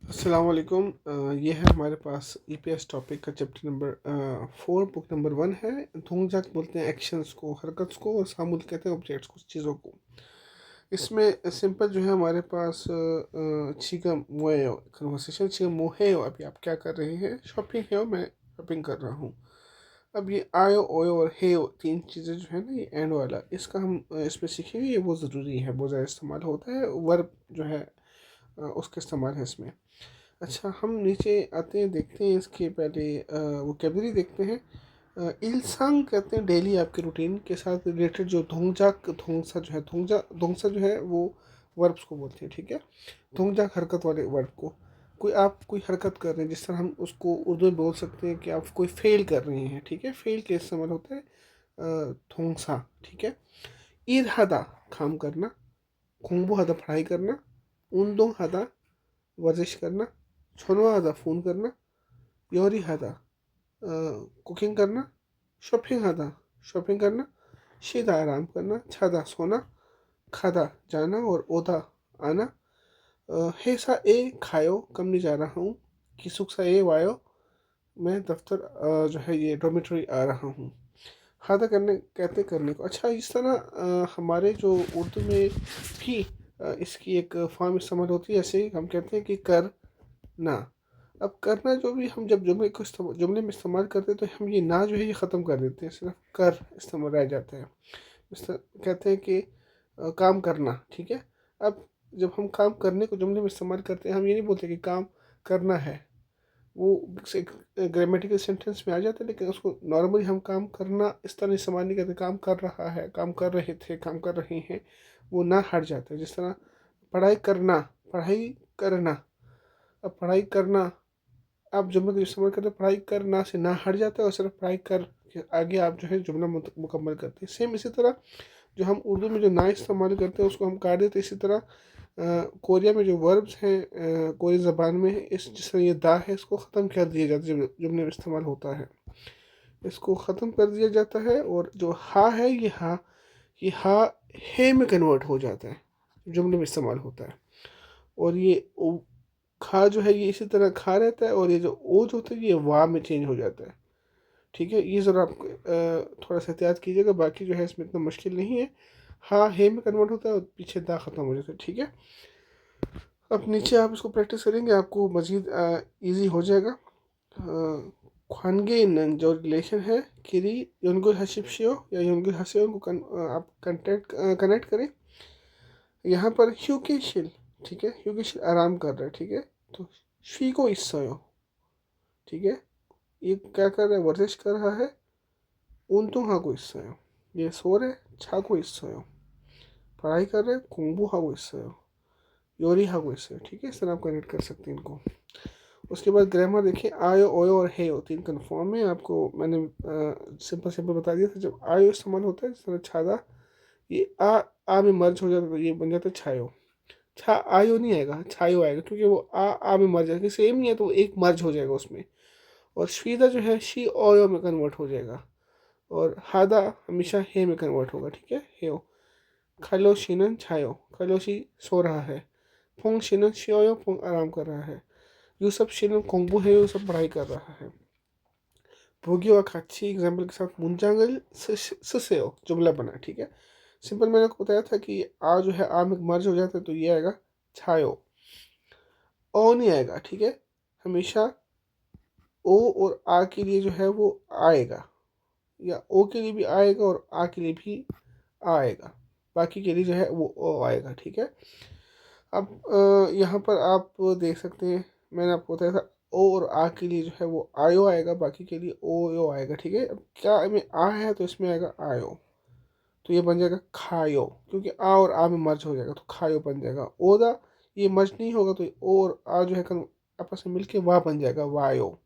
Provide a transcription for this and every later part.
अस्सलाम वालेकुम। ये है हमारे पास ईपीएस टॉपिक का चैप्टर नंबर 4 बुक नंबर 1 है। धूंग बोलते हैं एक्शंस को, हरकत को, और सामुल कहते हैं ऑब्जेक्ट्स को, चीज़ों को। इसमें सिंपल जो है हमारे पास 지금 뭐예요 कन्वर्सेशन। 지금 뭐해요, अभी आप क्या कर रहे हैं। शॉपिंग है, मैं शॉपिंग कर रहा हूँ। अब ये आयो ओयो और हेयो तीन चीज़ें जो है ना, ये एंड वाला, इसका हम इसमें सीखेंगे। ये बहुत ज़रूरी है, बहुत ज़्यादा इस्तेमाल होता है। वर्ब जो है उसका इस्तेमाल है इसमें। अच्छा, हम नीचे आते हैं, देखते हैं इसके पहले वोकेबलरी देखते हैं। इल्संग कहते हैं डेली आपके रूटीन के साथ रिलेटेड जो धोंगजाक धोंगसा जो है, धोंगसा जो है वो वर्ब्स को बोलते हैं, ठीक है। धोंगजाक हरकत वाले वर्ब को। आप कोई हरकत कर रहे हैं, जिस तरह हम उसको उर्दू में बोल सकते हैं कि आप कोई फेल कर रहे हैं, ठीक है। फेल के इस्तेमाल होता है धोंगसा, ठीक है। ईद हदा काम करना, खुंबू हदा पढ़ाई करना, उन हदा वर्जिश करना, छोनवा हदा फ़ोन करना, योरी हदा कुकिंग करना, शॉपिंग हदा शॉपिंग करना, शीदा आराम करना, छादा सोना, खादा जाना और ओदा आना। हेसा ए खायो कम नहीं जा रहा हूँ, किसुक सा ए वायो मैं दफ्तर जो है ये डॉर्मेटरी आ रहा हूँ। हादा करने कहते करने को। अच्छा, इस तरह हमारे जो उर्दू में भी इसकी एक फॉर्म इस्तेमाल होती है। ऐसे हम कहते हैं कि कर ना। अब करना जो भी हम जब जुमले में इस्तेमाल करते हैं, तो हम ये ना जो है ये ख़त्म कर देते हैं, सिर्फ कर इस्तेमाल रह जाता है। कहते हैं कि काम करना, ठीक है। अब जब हम काम करने को जुमले में इस्तेमाल करते हैं, हम ये नहीं बोलते कि काम करना है। वो एक ग्रामेटिकल सेंटेंस में आ जाता है, लेकिन उसको नॉर्मली हम काम करना इस तरह इस्तेमाल नहीं करते। काम कर रहा है, काम कर रहे थे, काम कर रहे हैं, वो ना हट जाता है। जिस तरह पढ़ाई करना, पढ़ाई करना। अब पढ़ाई करना आप जुम्मे का इस्तेमाल करते हैं, पढ़ाई करना से ना हट जाता है और सिर्फ पढ़ाई कर के आगे आप जो है जुमला मुकम्मल करते हैं। सेम इसी तरह जो हम उर्दू में जो ना इस्तेमाल करते हैं उसको हम काट देते हैं। इसी तरह कोरिया में जो वर्ब्स हैं, कोरियन ज़बान में इस जिस तरह ये दा है, इसको ख़त्म कर दिया जाता है जब जुमले में इस्तेमाल होता है। इसको ख़त्म कर दिया जाता है। और जो हा है, ये हा हे में कन्वर्ट हो जाता है, जुमले में इस्तेमाल होता है। और ये खा जो है ये इसी तरह खा रहता है, और ये जो ओ जो होता है ये वाह में चेंज हो जाता है, ठीक है। ये ज़रा आप थोड़ा सा एहतियात कीजिएगा। बाकी जो है इसमें इतना मुश्किल नहीं है। हाँ हे में कन्वर्ट होता है और पीछे दा ख़त्म हो जाता है, ठीक है। अब नीचे आप इसको प्रैक्टिस करेंगे, आपको मज़ीद ईजी हो जाएगा। ख्वानगे जो रिलेशन है, किरी योनगुल हशिपशियो या योनगुल हसे, उनको आप कनेक्ट करें। यहाँ पर ह्यूकेशिल, ठीक है, ह्यूकेशिल आराम कर रहा है, ठीक है। तो शी को इसयो, ठीक है, ये क्या कर रहा है, वर्जिश कर रहा है। उन तो हाँ को इसयो, ये सो रहे, छा को इसयो पढ़ाई कर रहे, कुंबू हाँ को इसयो, योरी हाँ को इसयो, ठीक है। इस तरह आप कनेक्ट कर सकते हैं इनको। उसके बाद ग्रामर देखिए, आयो ओयो और हे तीन कन्फर्म है। आपको मैंने सिंपल बता दिया था। जब आयो इस्तेमाल होता है, जिस तरह छादा, ये आ में मर्ज हो जाता है, तो ये बन जाता है छायो। छा आयो नहीं आएगा, छायो आएगा, क्योंकि वो आ में मर्ज है, सेम नहीं है, तो एक मर्ज हो जाएगा उसमें। और शीदा जो है शी ओयो में कन्वर्ट हो जाएगा। और हादा हमेशा हे में कन्वर्ट होगा, ठीक है, हेयो। खलो शीनन छायो, खलो शी सो रहा है। फोंग शीनन शियो, फोंग आराम कर रहा है। यूसफ शीनन कोंगबू है, यूसफ पढ़ाई कर रहा है। भोगी और खाची एग्जाम्पल के साथ मुंजांगल ससेओ जुमला बना, ठीक है। सिंपल मैंने आपको बताया था कि आ जो है आ में मर्ज हो जाता है, तो ये आएगा छायो। ओ नहीं आएगा, ठीक है। हमेशा ओ और आ के लिए जो है वो आएगा, या ओ के लिए भी आएगा और आ के लिए भी आएगा। बाकी के लिए जो है वो ओ आएगा, ठीक है। अब यहाँ पर आप देख सकते हैं, मैंने आपको बताया था ओ और आ के लिए जो है वो आयो आएगा, बाकी के लिए ओ यो आएगा, ठीक है। अब क्या में आ है, तो इसमें आएगा आयो, तो ये बन जाएगा खायो, क्योंकि आ और आ में मर्ज हो जाएगा, तो खायो बन जाएगा। ओदा ये मर्ज नहीं होगा, तो ओ और आ जो है आपस में मिलके वाह बन जाएगा, वायो,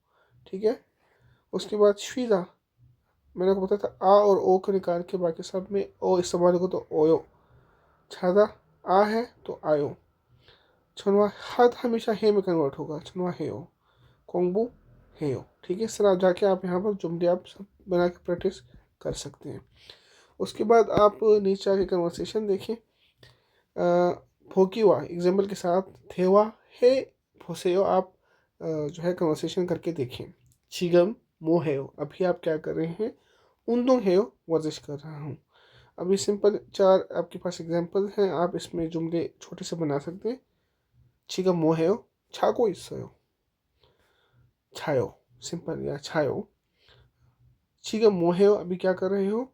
ठीक है। उसके बाद श्वीदा, मैंने आपको बताया था आ और ओ को निकाल के बाकी सब में ओ इस्तेमाल होगा, तो ओयो। छादा आ है तो आयो। छनवा हाथ हमेशा हे में कन्वर्ट होगा, छनवा हे हो। कोंगबू हे हो, ठीक है। इस तरह जाके आप यहाँ पर जुमले आप सब बना के प्रैक्टिस कर सकते हैं। उसके बाद आप नीचे आके कन्वर्सेशन देखें। भोकीवा एग्जाम्पल के साथ थेवा हे फोसेयो आप जो है कन्वर्सेशन करके देखें। चिगम मोहेयो, अभी आप क्या कर रहे हैं? उन्दों हेयो, वर्जिश कर रहा हूँ। अभी सिंपल 4 आपके पास एग्जांपल हैं, आप इसमें जुमले छोटे से बना सकते हैं। चिगम मोहेयो, छाको इसयो, छायो, सिंपल या छायो। चिगम मोहेयो, अभी क्या कर रहे हो?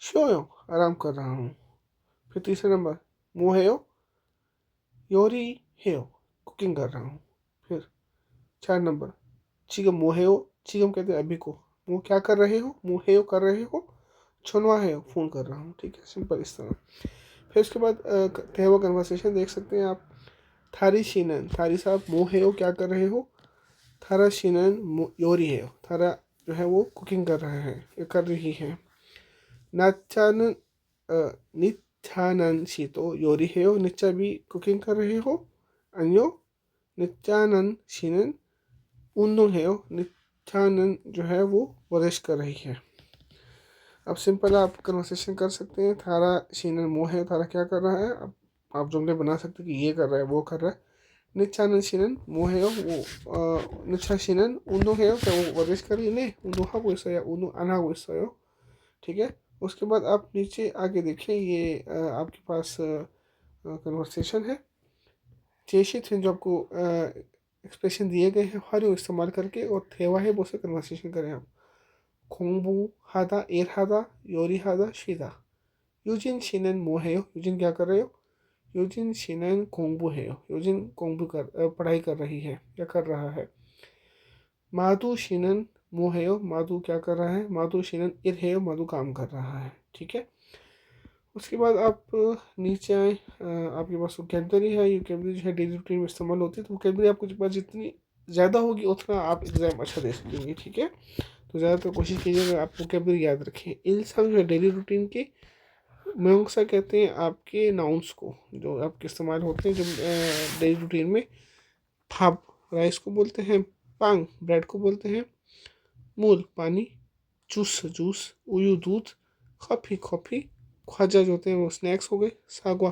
शोयो, आराम कर रहा हूँ। फिर तीसरा नंबर, मोहेयो योरी हेयो, कुकिंग कर रहा हूँ। फिर 4 नंबर, चिगम मोहेयो, चिगम कहते हैं अभी को, वो क्या कर रहे हो? मोहेयो कर रहे हो, छुनवा है फ़ोन कर रहा हूँ। ठीक है, सिंपल इस तरह। फिर उसके बाद तेहवा कन्वर्सेशन देख सकते हैं आप। थारी शीनन, थारी साहब मोहेयो क्या कर रहे हो? थारा शीनन योरी है, थारा जो है वो कुकिंग कर रहा है या कर रही है। नाचानन नित्यानन शीतो योरी है, निच्चा भी कुकिंग कर रहे हो। अन्यो नित्यानन शीनन उन्दुन है, नित्यानन जो है वो वर्जिश कर रही है। अब सिंपल आप कन्वर्सेशन कर सकते हैं। थारा शीनन मोह है, थारा क्या कर रहा है? अब आप जुमले बना सकते हैं कि ये कर रहा है, वो कर रहा है। निचानन शीनन मोह है वो निचा शीनन उन्दो है, तो वो वर्जिश कर रही है। उन्दो हा वो या उन्दो अना वो, ठीक है। उसके बाद आप नीचे आगे देखें, ये आपके पास कन्वर्सेशन है। चेशित हैं जो आपको एक्सप्रेशन दिए गए हैं, हर इस्तेमाल करके, और थेवा है वो से कन्वर्सेशन करें आप। 공부하다, 일하다, 요리하다, 쉬다. 유진 씨는 뭐 해요? 유진 क्या कर रहे हो? 유진 씨는 공부해요. 유진 पढ़ाई कर रही है या कर रहा है। माधु शीनन 뭐 해요? माधु क्या कर रहा है? माधु शीनन 일해요. माधु काम कर रहा है। ठीक है। उसके बाद आप नीचे आए, आपके पास वोकेबलरी है। ये वोकेबलरी जो है डेली रूटीन में इस्तेमाल होती है, तो वोकेबलरी आपके पास जितनी ज़्यादा होगी उतना आप एग्ज़ाम अच्छा दे सकेंगे। ठीक है, तो ज़्यादातर कोशिश कीजिएगा आप वोकेबलरी याद रखें। इन सब जो है डेली रूटीन के मोंगसा कहते हैं आपके नाउन्स को, जो आपके इस्तेमाल होते हैं जो डेली रूटीन में। भाप राइस को बोलते हैं, पांग ब्रेड को बोलते हैं, मूल पानी, जूस जूस, उयू दूध, कॉफ़ी कॉफ़ी, ख्वाजा जो होते हैं वो स्नैक्स हो गए, सागवा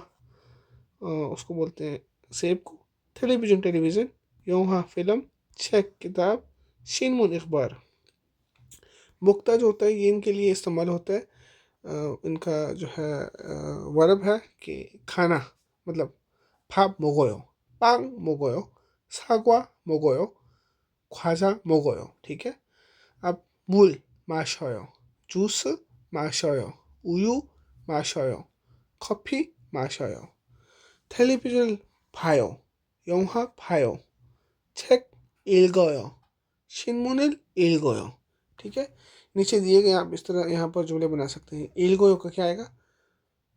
उसको बोलते हैं सेब को, टेलीविज़न टेलीविज़न, योहा फिल्म, चेक किताब, शिनमुन अखबार। मुक्ता जो होता है ये इनके लिए इस्तेमाल होता है। इनका जो है वर्ब है कि खाना, मतलब 밥 먹어요, 빵 먹어요, 사과 먹어요, 과자 먹어요। ठीक है। अब 물 마셔요, 주스 마셔요, 우유 마셔요, 커피 마셔요, 텔레비전 봐요, 영화 봐요, 책 읽어요, 신문을 읽어요। ठीक है। नीचे दिए गए आप इस तरह यहाँ पर जुमले बना सकते हैं। 읽어요 का क्या आएगा?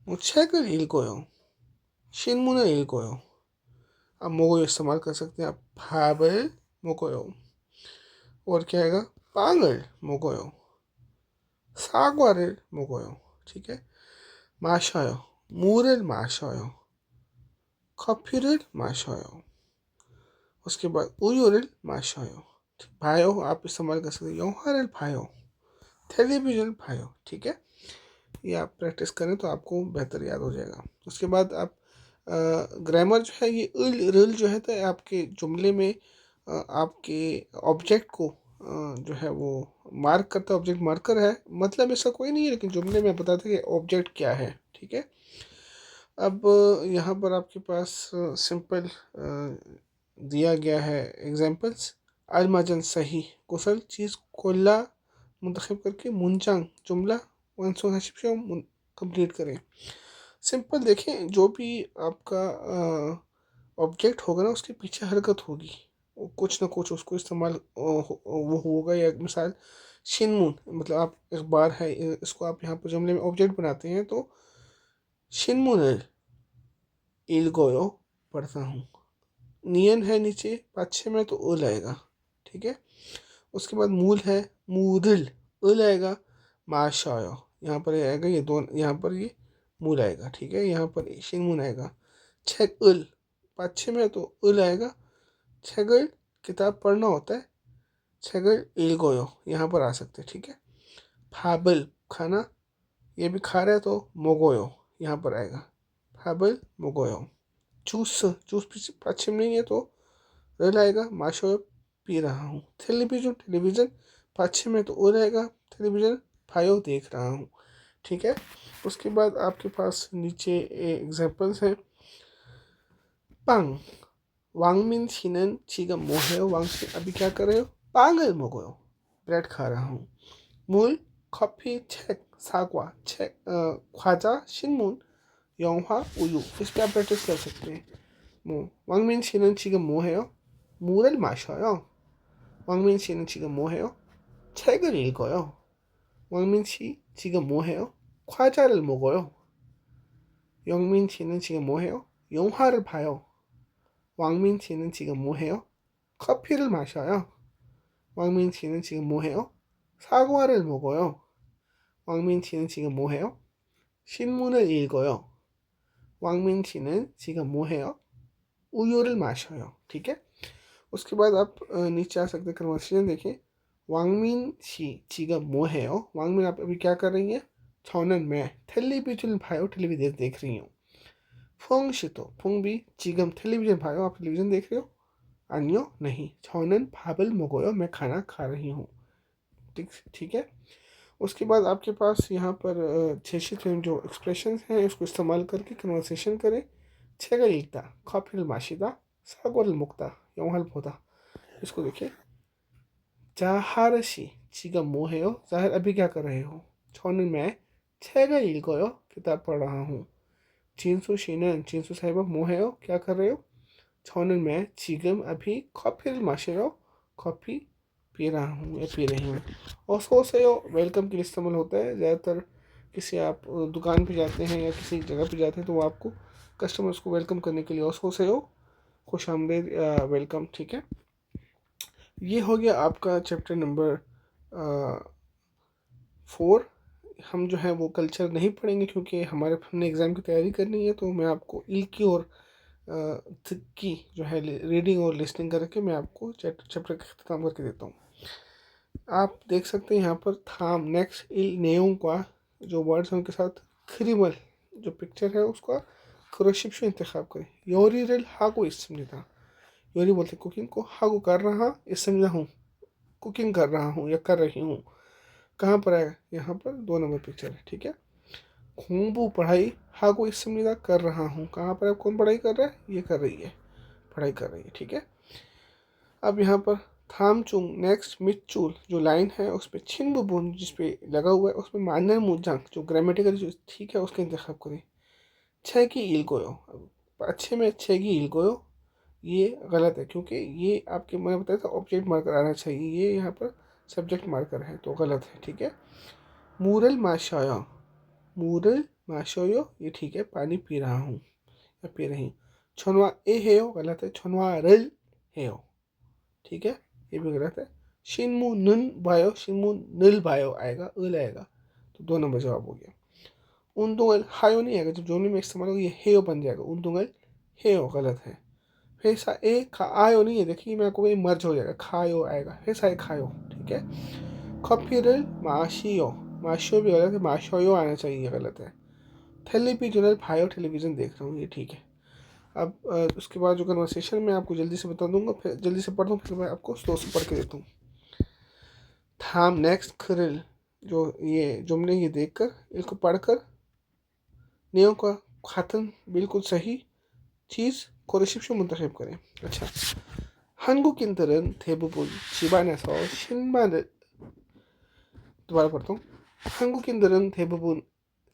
वो 책을 읽어요, 신문을 읽어요। अब 먹어요 इस्तेमाल कर सकते हैं आप, 밥을 먹어요। और क्या आएगा? 빵을 먹어요, 사과를 먹어요। ठीक है। 마셔요, 물을 마셔요, 커피를 마셔요। उसके बाद 우유를 마셔요। 봐요 आप इस्तेमाल कर सकते हैं, 영화를 봐요, टेलीविज़न 봐요। ठीक है, ये आप प्रैक्टिस करें तो आपको बेहतर याद हो जाएगा। उसके बाद आप ग्रामर जो है ये रिल जो है तो आपके जुमले में आपके ऑब्जेक्ट को जो है वो मार्क करता है। ऑब्जेक्ट मार्कर है, मतलब ऐसा कोई नहीं है, लेकिन जुमले में बताते हैं कि ऑब्जेक्ट क्या है। ठीक है। अब यहाँ पर आपके पास सिंपल दिया गया है एग्जांपल्स। अलमाजन सही, कुशल चीज़ कोल्ला मुंतखब करके मुंचांग जुमला वन कंप्लीट करें। सिंपल देखें, जो भी आपका ऑब्जेक्ट होगा ना उसके पीछे हरकत होगी, कुछ ना कुछ उसको इस्तेमाल वो होगा। या मिसाल शिनमुन, मतलब आप अखबार है, इसको आप यहाँ पर जुमले में ऑब्जेक्ट बनाते हैं तो शिनमुन इल्गोयो पढ़ता हूँ। नियन है नीचे पाछे में तो उल आएगा। ठीक है। उसके बाद मूल है मूदिल, उल आएगा। माशायो यहाँ पर आएगा, ये दोनों यहाँ पर ये मूल आएगा। ठीक है। यहाँ पर शिनमुन आएगा। छेक उल पाछे में तो उल आएगा। छेगल किताब पढ़ना होता है, छेगल इल्गोयो यहाँ पर आ सकते हैं। ठीक है। फाबल खाना, ये भी खा रहा है तो मोगोयो यहाँ पर आएगा, फाबल मोगोयो। जूस जूस पश्चिम नहीं है तो र रहेगा, 마셔요 पी रहा हूँ। 텔레비전 टेलीविज़न, पाछे में तो ओ रहेगा, टेलीविज़न भायो देख रहा हूँ। ठीक है। उसके बाद आपके पास नीचे एग्जांपल्स हैं। 빵, 왕민 씨는 지금 뭐 해요? 왕 씨 अभी क्या कर रहे हो? 빵을 먹어요, ब्रेड खा रहा हूँ। 물, 커피, 책, 사과, 과자, 신문, 영화, 우유। इस पे आप प्रैक्टिस कर सकते हैं। 왕민 씨는 지금 뭐 해요? 물을 마셔요. 왕민 씨는 지금 뭐 해요? 책을 읽어요. 왕민 씨 지금 뭐 해요? 과자를 먹어요. 영민 씨는 지금 뭐 해요? 영화를 봐요. 왕민 씨는 지금 뭐 해요? 커피를 마셔요. 왕민 씨는 지금 뭐 해요? 사과를 먹어요. 왕민 씨는 지금 뭐 해요? 신문을 읽어요. 왕민 씨는 지금 뭐 해요? 우유를 마셔요। ठीक है। उसके बाद आप नीचे आ सकते हैं, कन्वर्सेशन देखिए। 왕민 씨 지금 뭐 해요? 왕민 आप अभी क्या कर रही हैं? 저는 मैं 텔레비전 봐요, टेलीविजन देख रही हूँ। 펑 씨도 펑 भी 지금 텔레비전 봐요, आप टेलीविजन देख रहे हो? 아니요, नहीं। 저는 밥을 먹어요, मैं खाना खा रही हूँ। ठीक है। उसके बाद आपके पास यहाँ पर 6 जो एक्सप्रेशंस हैं उसको इस्तेमाल करके कन्वर्सेशन करें। 책을 읽다, 커피를 마시다, 사과를 먹다, 영화를 보다। इसको देखिए। 자하르 씨 지금 뭐 해요? 자하र अभी क्या कर रहे हो? 저는 मैं 책을 읽어요, किताब पढ़ रहा हूँ। 진수 씨는 진수 사हिबा 뭐 해요? क्या कर रहे हो? 저는 मैं 지금 अभी 커피를 마셔요, कॉफ़ी पी रहा हूँ या पी रही हूँ। और सो से वेलकम के लिए इस्तेमाल होता है। ज़्यादातर किसी आप दुकान पे जाते हैं या किसी जगह पे जाते हैं तो वो आपको कस्टमर्स को वेलकम करने के लिए और सो से खुश आमदीद या वेलकम। ठीक है। ये हो गया आपका चैप्टर नंबर 4। हम जो है वो कल्चर नहीं पढ़ेंगे क्योंकि हमने एग्ज़ाम की तैयारी करनी है, तो मैं आपको इल की और की जो है रीडिंग और लिसनिंग करके मैं आपको चैप्टर का ख़त्म करके देता हूँ। आप देख सकते हैं यहाँ पर थाम नेक्स्ट इल नेयों का जो वर्ड्स हैं उनके साथ क्रिमल जो पिक्चर है उसका क्रोशिप्शु इंतखाब करें। योरीरल हागो इसमनिदा, योरी बोलते कुकिंग को, हागो कर रहा, इसमनिदा हूँ, कुकिंग कर रहा हूँ या कर रही हूँ। कहाँ पर आएगा? यहाँ पर 2 नंबर पिक्चर है। ठीक है। खूबू पढ़ाई, हागो इसमनिदा कर रहा हूँ। कहाँ पर है? कौन पढ़ाई कर रहा है? ये कर रही है, पढ़ाई कर रही है। ठीक है। अब यहाँ पर थामचुंग नेक्स्ट मिचूल जो लाइन है उस पर छिन बुबुन जिस पे लगा हुआ है उसमें मानर मुजांग जो ग्रामेटिकल जो ठीक है उसका इंतखाब करें। छः की इलगोयो, अच्छे में छः की इलगोयो ये गलत है क्योंकि ये आपके मैंने बताया था ऑब्जेक्ट मार्कर आना चाहिए, ये यहाँ पर सब्जेक्ट मार्कर है तो गलत है। ठीक है। मूरल माशाया, मूरल माशायो ये ठीक है, पानी पी रहा हूँ या पी रही। छनवा ए है गलत है, छनवा रल है। ठीक है, ये भी गलत है। शिनमु नुन बायो, शिनमु निल बायो आएगा, अल आएगा, तो 2 नंबर जवाब हो गया। उन्दुंगल हायो नहीं आएगा, जब जोनी में इस्तेमाल होगा ये हेयो बन जाएगा, उन्दुंगल हेयो गलत है। फिर सा ए खा आयो नहीं है, देखिए मैं आपको ये मर्ज हो जाएगा, खायो आएगा, फिर सा ए खायो। ठीक है। 커피를 마시요, माशियो भी गलत है, माशोयो आना चाहिए, गलत है। टेलीविजन भायो, टेलीविज़न देख रहा हूँ, ये ठीक है। अब उसके बाद जो कन्वर्सेशन मैं आपको जल्दी से बता दूंगा, फिर जल्दी से पढ़ दूँ, फिर मैं आपको स्लो से पढ़ के देता हूँ। थाम नेक्स्ट खरिल जो ये जुमले ये देखकर इसको पढ़कर नियम का खातन बिल्कुल सही चीज़ को रिसिप्शन मुंतखब करें। अच्छा, 한국인들은 대부분 집안에서 신발을, दोबारा पढ़ता हूँ। 한국인들은 대부분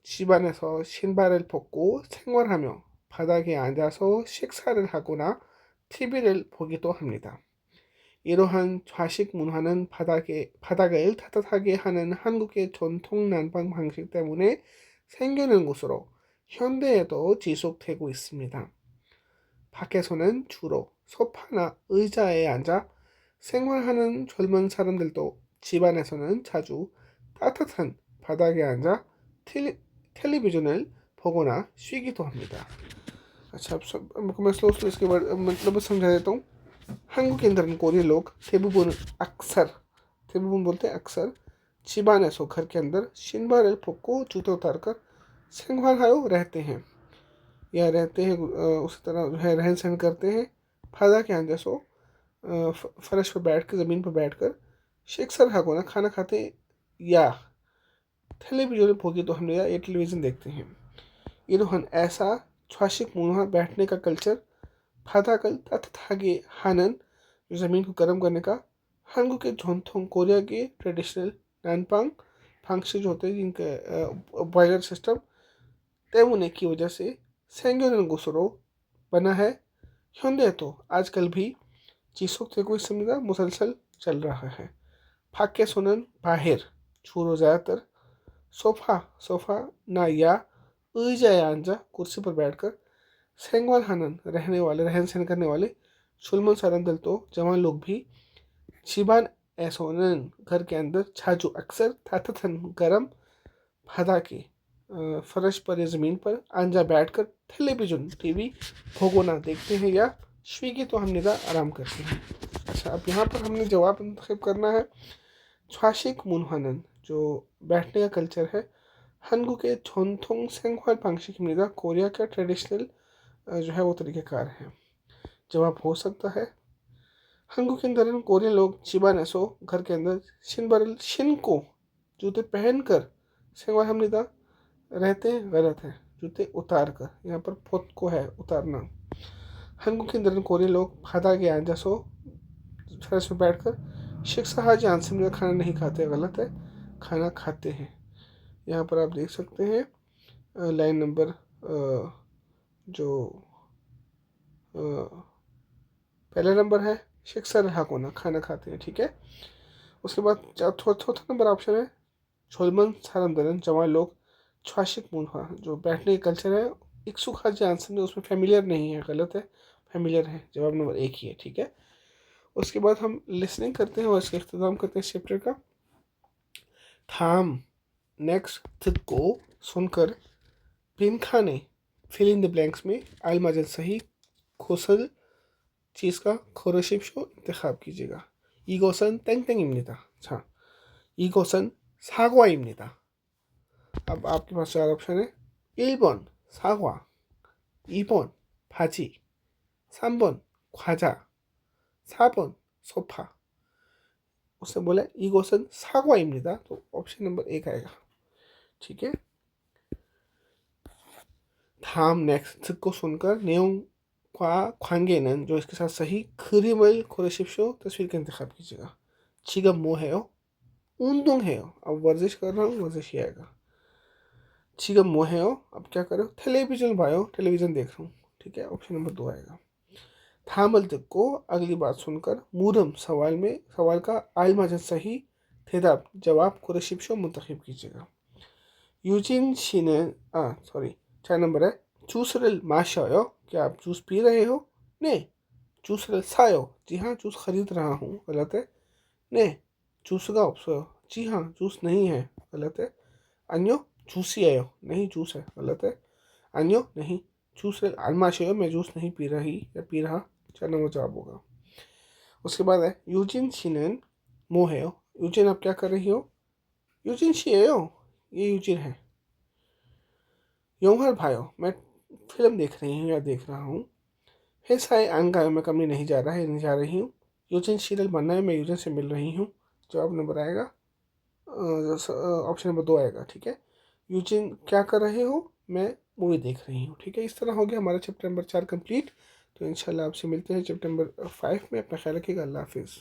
집안에서 신발을 벗고 생활하며 바닥에 앉아서 식사를 하거나 TV를 보기도 합니다. 이러한 좌식 문화는 바닥을 따뜻하게 하는 한국의 전통 난방 방식 때문에 생겨난 것으로 현대에도 지속되고 있습니다. 밖에서는 주로 소파나 의자에 앉아 생활하는 젊은 사람들도 집안에서는 자주 따뜻한 바닥에 앉아 텔레비전을 보거나 쉬기도 합니다। अच्छा, अब मैं स्लो स्लो इसके बाद मतलब समझा देता हूँ। 한국인들은 कोरियन लोग 대부분 बोलते हैं अक्सर 집안에서 घर के अंदर 신발을 벗고 जूते उतारकर 생활하여 रहते हैं या रहते हैं, उसी तरह जो है रहन सहन करते हैं। फादा के अंदर सो फर्श पर बैठ कर, ज़मीन पर बैठ कर शेखसर हाकोना खाना खाते हैं या टेलीविजन भोगी तो हमने या टेलीविज़न देखते हैं। इरोहन ऐसा छाशिक मुनहा बैठने का कल्चर फादाकल तथागे हानन जो ज़मीन को गर्म करने का हांगू के झोंथोंग कोरिया के ट्रेडिशनल नानपांग फांगशी जो होते हैं जिनके बॉयलर सिस्टम तेमुने की वजह से सेंगोन गुसरो बना है। होंदे तो आजकल भी चीज़ों से कोई समझा मुसलसल चल रहा है। फाके सुनन बाहर छूरो ज़्यादातर सोफ़ा सोफ़ा ना या उजा अंजा कुर्सी पर बैठकर सेंगवाल हनन रहने वाले रहन सहन करने वाले शुलमन सारन दल तो जवान लोग भी शिबान ऐसोनन घर के अंदर छाजू अक्सर थाथथन गरम फदा के फर्श पर या ज़मीन पर आंजा बैठकर टेलीविजन टीवी भोगोना देखते हैं या स्विगी तो हम निदा आराम करते हैं। अच्छा, अब यहाँ पर हमने जवाब इंतखब करना है। छाशिक मुनहानन जो बैठने का कल्चर है हनगू के छोनथोंग सेंगवाल पांगशिक मृदा कोरिया का ट्रेडिशनल जो है वो तरीक़ेकार है। जवाब हो सकता है हंगू के अंदर कोरियन लोग चिबा नेसो घर के अंदर शिन बरल शिन को जूते पहनकर सेंगवाल हमनिदा रहते हैं। गलत है, जूते उतार कर, यहाँ पर फोत को है उतारना। हंगू के अंदर कोरियन लोग फादा के आंजा सो फर्श में बैठकर शिक्षा हाजी आंसर में खाना नहीं खाते। गलत है, खाना खाते हैं। यहाँ पर आप देख सकते हैं लाइन नंबर जो पहला नंबर है शिक्षा रहा कोना खाना खाते हैं। ठीक है, उसके बाद चौथा नंबर ऑप्शन है छोलमन सारंदरन जवान लोग छाशिक मुनहा जो बैठने का कल्चर है। एक सुखा जो आंसर में उसमें फेमिलियर नहीं है। गलत है, फेमिलियर है। जवाब नंबर एक ही है। ठीक है, उसके बाद हम लिसनिंग करते हैं और इसका इख्तिताम करते हैं इस चैप्टर का। थाम नेक्स्ट थिक को सुनकर पिन खाने फिल इन द ब्लैंक्स में आलमाजल सही खोसल चीज़ का खोरशिप शो इंतखाब कीजिएगा। 이것은 땡땡입니다. 자, 이것은 사과입니다. अब आपके पास चार ऑप्शन है। 1번 사과, 2번 바지, 3번 과자, 4번 소파। उससे बोला 이것은 사과입니다, तो ऑप्शन नंबर एक आएगा। ठीक है, 다음 नेक्स्ट को सुनकर नेयों과 관계는 जो इसके साथ सही 그림을 고르십시오 तस्वीर का इंतखाब कीजिएगा। 지금 뭐 해요? 운동해요। अब वर्जिश कर रहा हूँ, वर्जिश ही आएगा। 지금 뭐 해요? अब क्या करो? टेलीविजन भायो, टेलीविजन देख रहा हूँ। ठीक है, ऑप्शन नंबर 2 आएगा। थामल तक को अगली बात सुनकर मूरम सवाल का आलमाजन सही 대답 जवाब कुरशिप्शो मुंतखब कीजिएगा। यूजिन 씨는 सॉरी 4 नंबर है जूस를 마셔요? क्या आप जूस पी रहे हो? ने जूस를 사요? जी हाँ, जूस खरीद रहा हूँ। गलत है। ने जूस가 없어요? जी हाँ, जूस नहीं है। गलत है। अन्यो जूस이에요? नहीं, जूस है। गलत है। अन्यो नहीं, जूस를 안 마셔요? मैं जूस नहीं पी रही या पी रहा। 4 नंबर जवाब होगा। उसके बाद है यूजिन 씨는 뭐 해요? यूजिन आप क्या कर रही हो? यूजिन 씨예요? ये यूजिन है। 영화를 봐요? मैं फिल्म देख रही हूँ या देख रहा हूँ। 회사에 안 가요? मैं कंपनी नहीं जा रहा है, नहीं जा रही हूँ। यूजिन 씨를 만나요? मैं यूजिन से मिल रही हूँ। जवाब नंबर आएगा ऑप्शन नंबर 2 आएगा। ठीक है, यूजिन क्या कर रहे हो? मैं मूवी देख रही हूँ। ठीक है, इस तरह हो गया हमारा चैप्टर नंबर 4 कंप्लीट। तो इंशाल्लाह आपसे मिलते हैं चैप्टर नंबर 5 में। अपना ख्याल रखिएगा। अल्लाह हाफिज़।